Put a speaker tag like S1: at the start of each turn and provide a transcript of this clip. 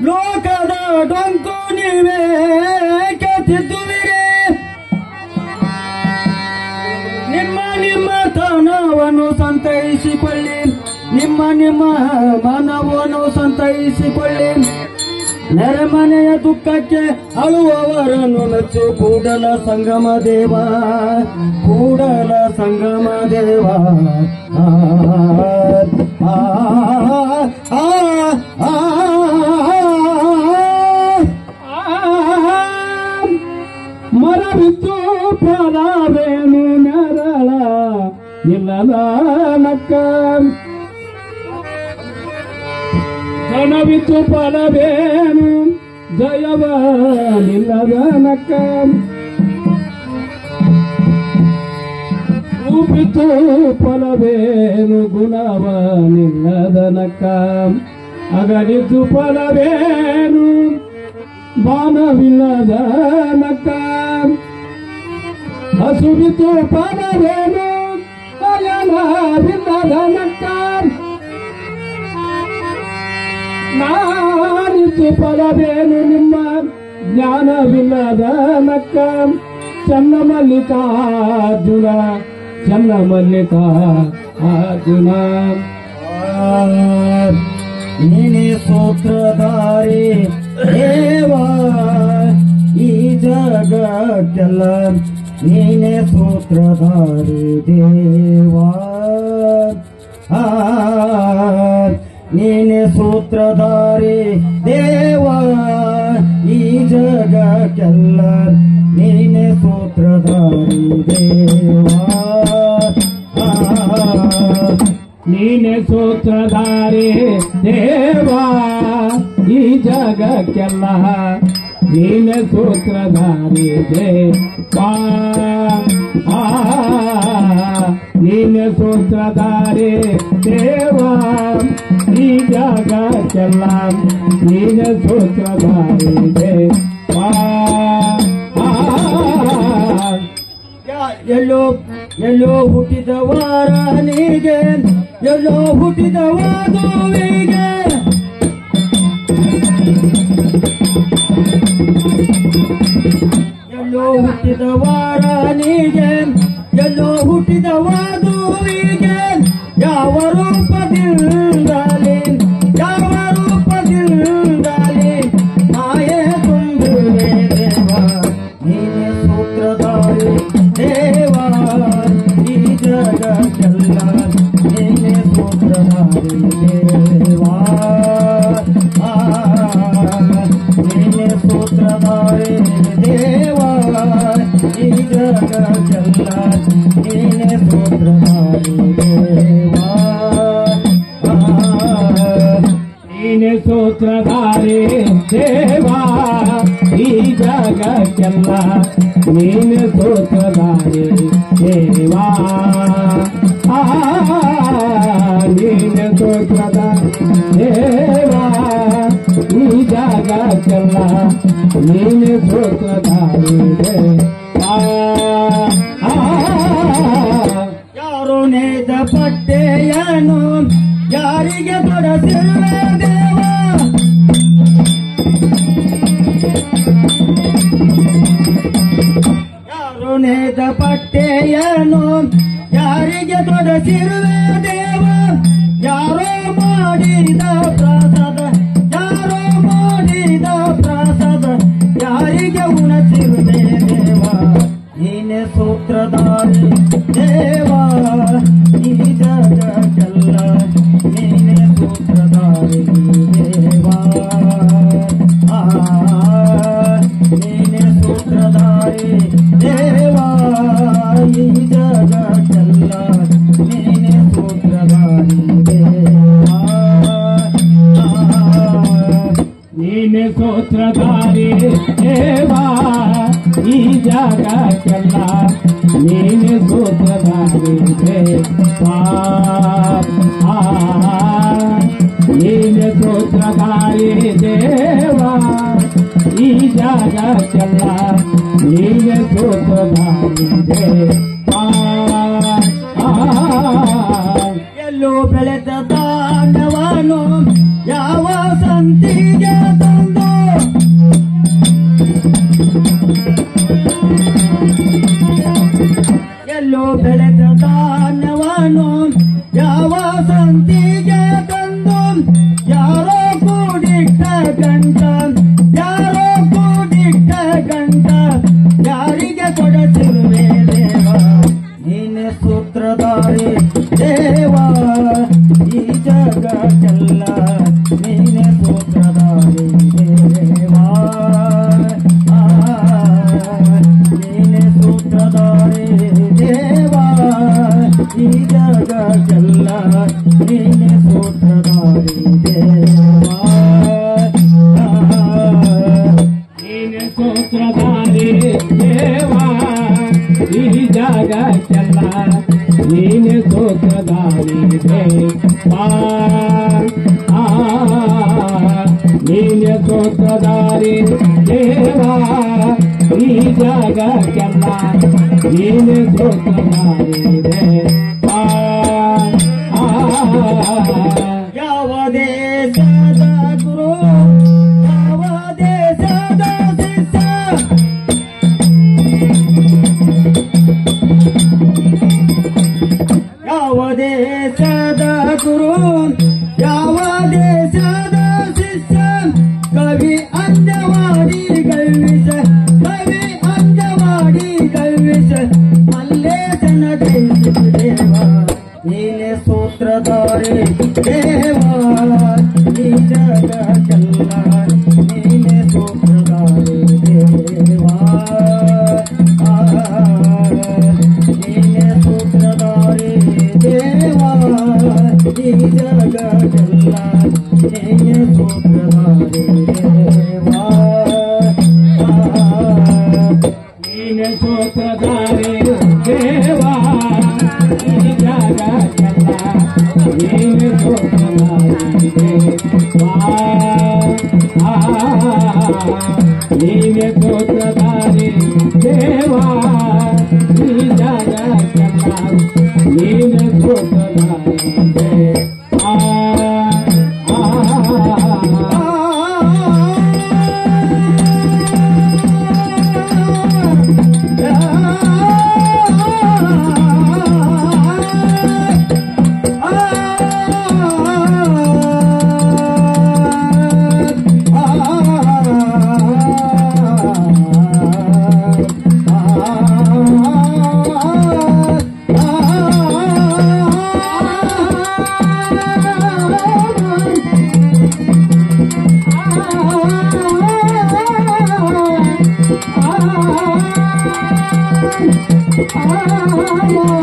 S1: ಲೋಕದ ಡೊಂಕು ನೀವೇ ಕೆತ್ತಿದ್ದುವಿರಿ, ನಿಮ್ಮ ನಿಮ್ಮ ತನವನ್ನು ಸಂತೈಸಿಕೊಳ್ಳಿ, ನಿಮ್ಮ ನಿಮ್ಮ ಮನವನ್ನು ಸಂತೈಸಿಕೊಳ್ಳಿ. ನೆರೆಮನೆಯ ದುಃಖಕ್ಕೆ ಅಳುವವರನ್ನು ಮೆಚ್ಚು ಕೂಡಲ ಸಂಗಮ ದೇವ, ಕೂಡಲ ಸಂಗಮ ದೇವ. ಮರವಿತ್ತು ಫಲವೇನು ನೆರಳ ನಿಲ್ಲದ ನಕ್ಕ, ಧನವಿತ್ತು ಫಲವೇನು ಜಯವ ನಿಲ್ಲದ ನಕ್ಕ, ರೂಪಿತ್ತು ಫಲವೇನು ಗುಣವ ನಿಲ್ಲದ ನಕ್ಕ, ಅಗಲಿತು ಫಲವೇನು ಬಾಣವಿಲ್ಲದ ನಕ್ಕ, ಹಸುವಿತು ಫಲವೇನು ಅಯನವಿಲ್ಲದ ನಕ್ಕ, ನಾನಿತು ಫಲವೇನು ನಿಮ್ಮ ಜ್ಞಾನವಿಲ್ಲದ ನಕ್ಕ. ಚನ್ನ ಮಲ್ಲಿಕಾರ್ಜುನ, ಚನ್ನ ಮಲ್ಲಿಕಾರ್ಜುನ. ನೀನೇ ಸೂತ್ರಧಾರಿ ದೇವ ಈ ಜಗಕ್ಕೆಲ್ಲ, ನೀನೇ ಸೂತ್ರಧಾರಿ ದೇವ, ನೀನೇ ಸೂತ್ರಧಾರಿ ದೇವ ಈ ಜಗಕ್ಕೆಲ್ಲ, ನೀನೇ ಸೂತ್ರಧಾರಿ ದೇವ, ನೀನೇ ಸೂತ್ರಧಾರಿ ದೇವ ಈ ಜಗಕ್ಕೆಲ್ಲ, ನೀನೇ ಸೂತ್ರಧಾರಿ ದೇವ, ನೀನೇ ಸೂತ್ರಧಾರಿ ದೇವ ಈ ಜಗಕ್ಕೆಲ್ಲ, ನೀನೇ ಸೂತ್ರಧಾರಿ ದೇವ. ಎಲ್ಲೋ ಎಲ್ಲೋ ಹುಟ್ಟಿದವರನಿಗೆ, ಎಲ್ಲೋ ಹುಟ್ಟಿದವಾದುವಿಗೆ, ಎಲ್ಲೋ ಹುಟ್ಟಿದವರನಿಗೆ, ಎಲ್ಲೋ ಹುಟ್ಟಿದವಾದುವಿಗೆ, ಯಾವ ರೂಪದಿಂದಲೇ ಯಾವ ರೂಪದಿಂದಲೇ ಮಾಯೆ ತುಂಬಿವೆ ದೇವ, ನೀನೇ ಸೂತ್ರಧಾರಿ ದೇವ ಈ ಜಗಕ್ಕೆಲ್ಲ, ನೀನೇ ಸೂತ್ರಧಾರಿ ದೇವ, ನೀನೇ ಸೂತ್ರಧಾರಿ ದೇವ ಈ ಜಗಕ್ಕೆಲ್ಲ, ನೀನೇ ಸೂತ್ರಧಾರಿ ದೇವ, ನೀನೇ ಸೂತ್ರಧಾರಿ ದೇವ ಈ ಜಗಕ್ಕೆಲ್ಲ, ನೀನೇ ಸೂತ್ರಧಾರಿ ದೇವ, ನೀನೇ ಸೂತ್ರಧಾರಿ ದೇವ ಈ ಜಗಕ್ಕೆಲ್ಲ, ನೀನೇ ಸೂತ್ರಧಾರಿ ದೇವ. ಯಾರೋ ನೇಯ್ದ ಬಟ್ಟೆಯನ್ನು ಯಾರಿಗೆ ತೊಡಸಿರುವೆ ದೇವ, ಯಾರೋ ನೇಯ್ದ ಬಟ್ಟೆಯನ್ನು ಯಾರಿಗೆ ತೊಡಸಿರುವೆ ದೇವ, ಯಾರೋ ಮಾಡಿದ ಪ್ರಸಾದ, ಯಾರೋ ಮಾಡಿದ ಪ್ರಸಾದ ನೀನೆ ಸೂತ್ರಧಾರಿ ದೇವಾ ಈ ಜಗಕ್ಕೆಲ್ಲ ನೀನೆ ಸೂತ್ರಧಾರಿ ದೇವಾ ನೀನೆ ಸೂತ್ರಧಾರಿ ದೇವಾ ಈ ಜಗಕ್ಕೆಲ್ಲ ನೀನೆ ಸೂತ್ರಧಾರಿ ದೇವಾ ಎಲ್ಲೋ ಬೆಳೆದ ದಾನವನು ಯಾವ ಸಂತಿಗೆ ತಂದು ಎಲ್ಲೋ ಬೆಳೆದ ದಾನವನು ಯಾವ ಸಂತಿಗೆ ತಂದು ಯಾರೋ ಕೂಡಿಟ್ಟ ಗಂಟ ಯಾರೋ ಕೂಡಿಟ್ಟ ಗಂಟ ಯಾರಿಗೆ ಕೊಡತಿರುವೆ ದೇವ ನೀನೆ ಸೂತ್ರಧಾರಿ ದೇವಾ ಈ ಜಗಕ್ಕೆಲ್ಲ ನೀನೆ ಸೂತ್ರಧಾರಿ ದೇವಾ ನೀನೆ ಸೂತ್ರಧಾರಿ ದೇವಾ ಈ ಜಗಕ್ಕೆಲ್ಲ ನೀನೆ ಸೂತ್ರಧಾರಿ ದೇವಾ ನೀನೆ ಸೂತ್ರಧಾರಿ ದೇವಾ ಈ ಜಗಕ್ಕೆಲ್ಲ ನೀನೆ ಸೂತ್ರಧಾರಿ ದೇವಾ ನೀನೆ ಸೂತ್ರಧಾರಿ ದೇವಾ ಈ ಜಗಕ್ಕೆಲ್ಲ ನೀನೆ ಸೂತ್ರಧಾರಿ ದೇವಾ ಯಾವ ದೇಶದ ಗುರು ಯಾವ ದೇಶದ ಶಿಷ್ಯ ಯಾವ ದೇಶದ ಗುರು ಯಾವ ದೇಶದ ಶಿಷ್ಯ ಕವಿ ಅಂಜವಾಡಿ ಗಲ್ವಿಸ ಕವಿ ಅಂಜವಾಡಿ ಗಲ್ವಿಸ ಮಲ್ಲೇಶನ ದೇವ ನೀನೆ ಸೂತ್ರಧಾರಿ ದೇವಾ ಈ ಜಗಕ್ಕೆಲ್ಲ ನೀನೆ ಸೂತ್ರಧಾರಿ ದೇವಾ ನೀನೆ ಸೂತ್ರಧಾರಿ ದೇವಾ ಈ ಜಗಕ್ಕೆಲ್ಲ ನೀನೆ ಸೂತ್ರಧಾರಿ ದೇವಾ ನೀನೆ ಸೂತ್ರಧಾರಿ ದೇವಾ ಈ ಜಗಕ್ಕೆಲ್ಲ ನೀನೆ ಸೂತ್ರಧಾರಿ ದೇವಾ ನೀನೆ ಸೂತ್ರಧಾರಿ ದೇವಾ ಈ ಜಗಕ್ಕೆಲ್ಲ ನೀನೆ ಸೂತ್ರಧಾರಿ ದೇವಾ
S2: Ah